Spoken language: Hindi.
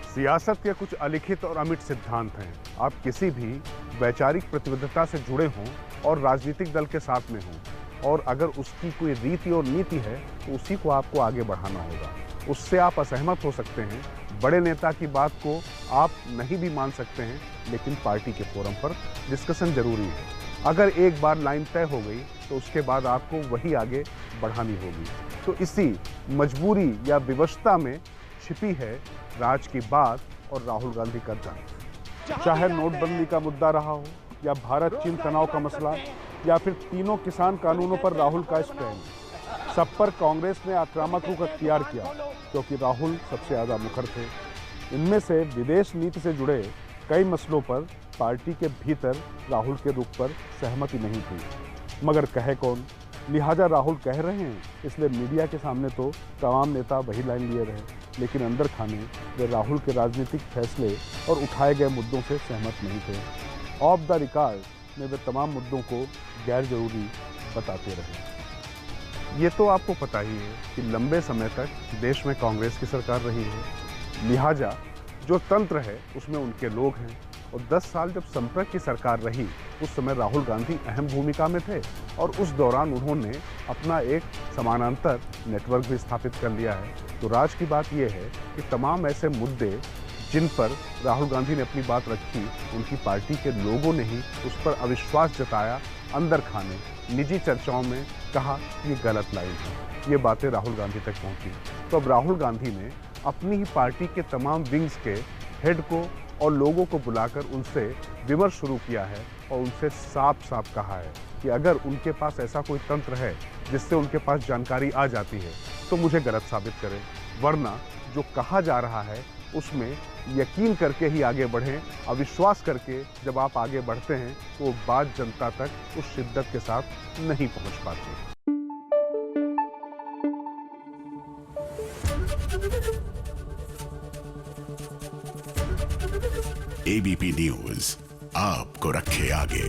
सियासत के कुछ अलिखित और अमिट सिद्धांत हैं। आप किसी भी वैचारिक प्रतिबद्धता से जुड़े हों और राजनीतिक दल के साथ में हों, और अगर उसकी कोई रीति और नीति है तो उसी को आपको आगे बढ़ाना होगा। उससे आप असहमत हो सकते हैं, बड़े नेता की बात को आप नहीं भी मान सकते हैं, लेकिन पार्टी के फोरम पर डिस्कशन जरूरी है। अगर एक बार लाइन तय हो गई तो उसके बाद आपको वही आगे बढ़ानी होगी। तो इसी मजबूरी या विवशता में छिपी है राज की बात और राहुल गांधी का दर्द। चाहे नोटबंदी का मुद्दा रहा हो, या भारत चीन तनाव का मसला, या फिर तीनों किसान कानूनों पर राहुल का स्टैंड, सब पर कांग्रेस ने आक्रामक रुख अख्तियार किया क्योंकि राहुल सबसे ज्यादा मुखर थे। इनमें से विदेश नीति से जुड़े कई मसलों पर पार्टी के भीतर राहुल के रुख पर सहमति नहीं थी, मगर कहे कौन, लिहाजा राहुल कह रहे हैं इसलिए मीडिया के सामने तो तमाम नेता वही लाइन लिए रहे, लेकिन अंदर खाने वे राहुल के राजनीतिक फैसले और उठाए गए मुद्दों से सहमत नहीं थे। ऑफ द रिकॉर्ड में वे तमाम मुद्दों को गैर जरूरी बताते रहे। ये तो आपको पता ही है कि लंबे समय तक देश में कांग्रेस की सरकार रही है, लिहाजा जो तंत्र है उसमें उनके लोग हैं, और 10 साल जब संपर्क की सरकार रही उस समय राहुल गांधी अहम भूमिका में थे, और उस दौरान उन्होंने अपना एक समानांतर नेटवर्क भी स्थापित कर लिया है। तो राज की बात यह है कि तमाम ऐसे मुद्दे जिन पर राहुल गांधी ने अपनी बात रखी, उनकी पार्टी के लोगों ने ही उस पर अविश्वास जताया, अंदर खाने निजी चर्चाओं में कहा ये गलत लाइन है। ये बातें राहुल गांधी तक पहुंची तो अब राहुल गांधी ने अपनी ही पार्टी के तमाम विंग्स के हेड को और लोगों को बुलाकर उनसे विमर्श शुरू किया है, और उनसे साफ साफ कहा है कि अगर उनके पास ऐसा कोई तंत्र है जिससे उनके पास जानकारी आ जाती है तो मुझे गलत साबित करें, वरना जो कहा जा रहा है उसमें यकीन करके ही आगे बढ़ें। अविश्वास करके जब आप आगे बढ़ते हैं तो वो बात जनता तक उस शिद्दत के साथ नहीं पहुंच पाती। एबीपी न्यूज आपको रखे आगे।